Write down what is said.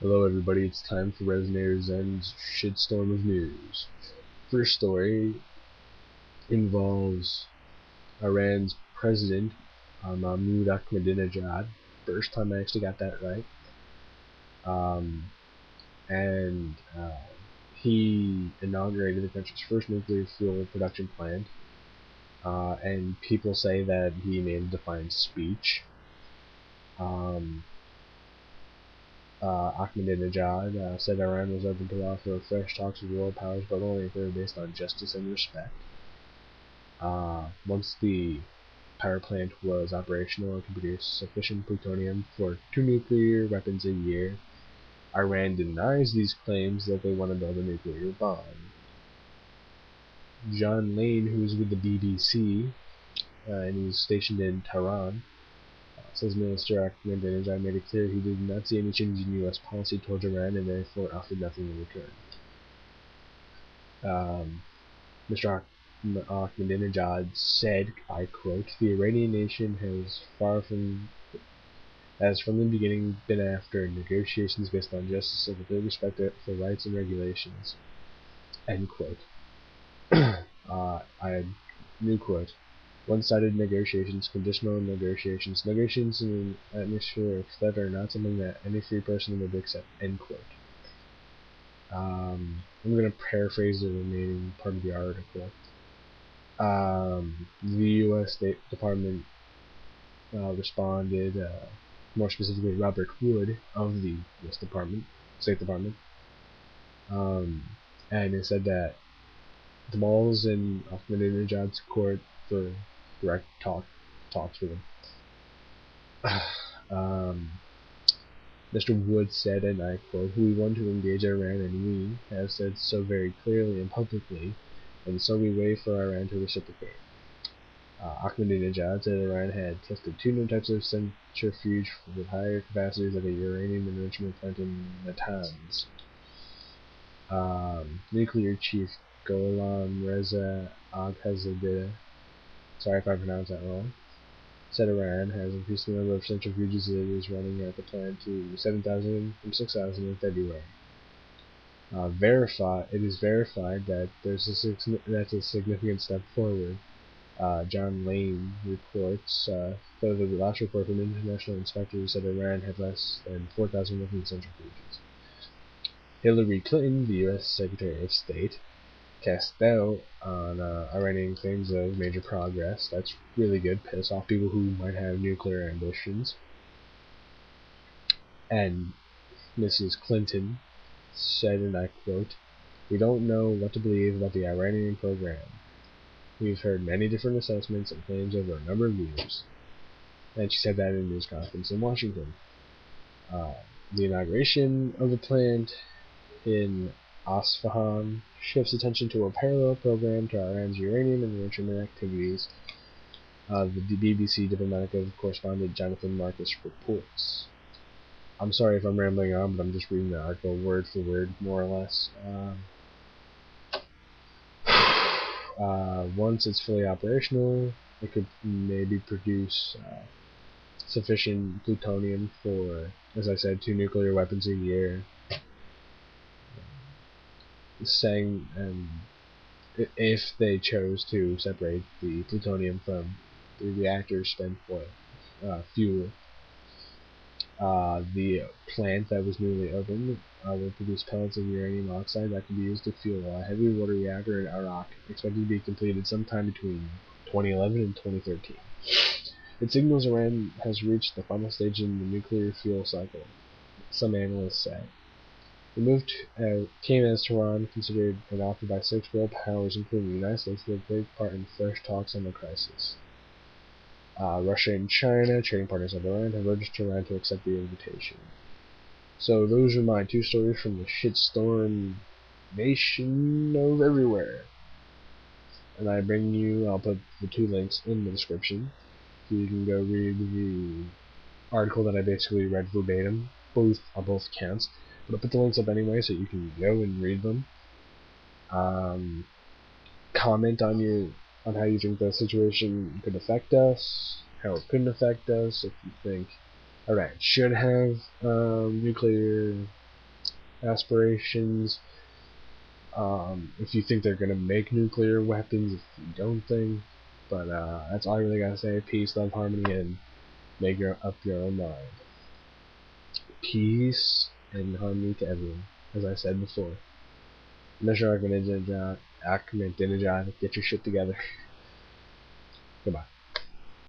Hello everybody, it's time for RezenatorZen's shitstorm of news. First story involves Iran's president, Mahmoud Ahmadinejad. First time I actually got that right. And he inaugurated the country's first nuclear fuel production plant. And people say that he made a defiant speech. Ahmadinejad said Iran was open to offer fresh talks with world powers, but only if they were based on justice and respect. Once the power plant was operational and could produce sufficient plutonium for 2 nuclear weapons a year, Iran denies these claims that they want to build a nuclear bomb. John Lane, who was with the BBC and he was stationed in Tehran, says Minister Ahmadinejad made it clear he did not see any change in U.S. policy towards Iran and therefore offered nothing in return. Mr. Ahmadinejad said, I quote, "The Iranian nation has from the beginning been after negotiations based on justice and with respect for rights and regulations." End quote. New quote. One-sided negotiations, conditional negotiations, negotiations in an atmosphere of threat are not something that any free person would accept. End quote. I'm going to paraphrase the remaining part of the article. The U.S. State Department responded, more specifically Robert Wood of the U.S. State Department, and it said that the ball's in Ahmadinejad's court for direct talks with him. Mr. Wood said, and I quote, "We want to engage Iran, and we have said so very clearly and publicly, and so we wait for Iran to reciprocate." Ahmadinejad said Iran had tested 2 new types of centrifuge with higher capacities at a uranium enrichment plant in Natanz. Nuclear chief Gholam Reza Aghazadeh, sorry if I pronounced that wrong, said Iran has increased the number of centrifuges it is running at the plant to 7,000 from 6,000 in February. It is verified that that's a significant step forward. John Lane reports, though the last report from international inspectors said Iran had less than 4,000 working centrifuges. Hillary Clinton, the U.S. Secretary of State, cast doubt on Iranian claims of major progress. That's really good. Piss off people who might have nuclear ambitions. And Mrs. Clinton said, and I quote, "We don't know what to believe about the Iranian program. We've heard many different assessments and claims over a number of years." And she said that in a news conference in Washington. The inauguration of the plant in Isfahan shifts attention to a parallel program to Iran's uranium enrichment activities. The BBC diplomatic correspondent Jonathan Marcus reports. I'm sorry if I'm rambling on, but I'm just reading the article word for word, more or less. Once it's fully operational, it could maybe produce sufficient plutonium for, as I said, 2 nuclear weapons a year. Saying if they chose to separate the plutonium from the reactor spent for fuel. The plant that was newly opened will produce pellets of uranium oxide that can be used to fuel a heavy water reactor in Iraq, expected to be completed sometime between 2011 and 2013. It signals Iran has reached the final stage in the nuclear fuel cycle, some analysts say. The move came as Tehran considered an offer by 6 world powers, including the United States, to take part in fresh talks on the crisis. Russia and China, trading partners of Iran, have urged Tehran to accept the invitation. So those are my 2 stories from the shitstorm nation of everywhere. And I'll put the 2 links in the description, so you can go read the article that I basically read verbatim, on both accounts. But I'll put the links up anyway so you can go and read them. Comment on how you think the situation could affect us, how it couldn't affect us, if you think Iran should have nuclear aspirations. If you think they're gonna make nuclear weapons, if you don't think. But that's all I really gotta say. Peace, love, harmony, and make up your own mind. Peace and harmony to everyone, as I said before. Measure Get your shit together. Goodbye.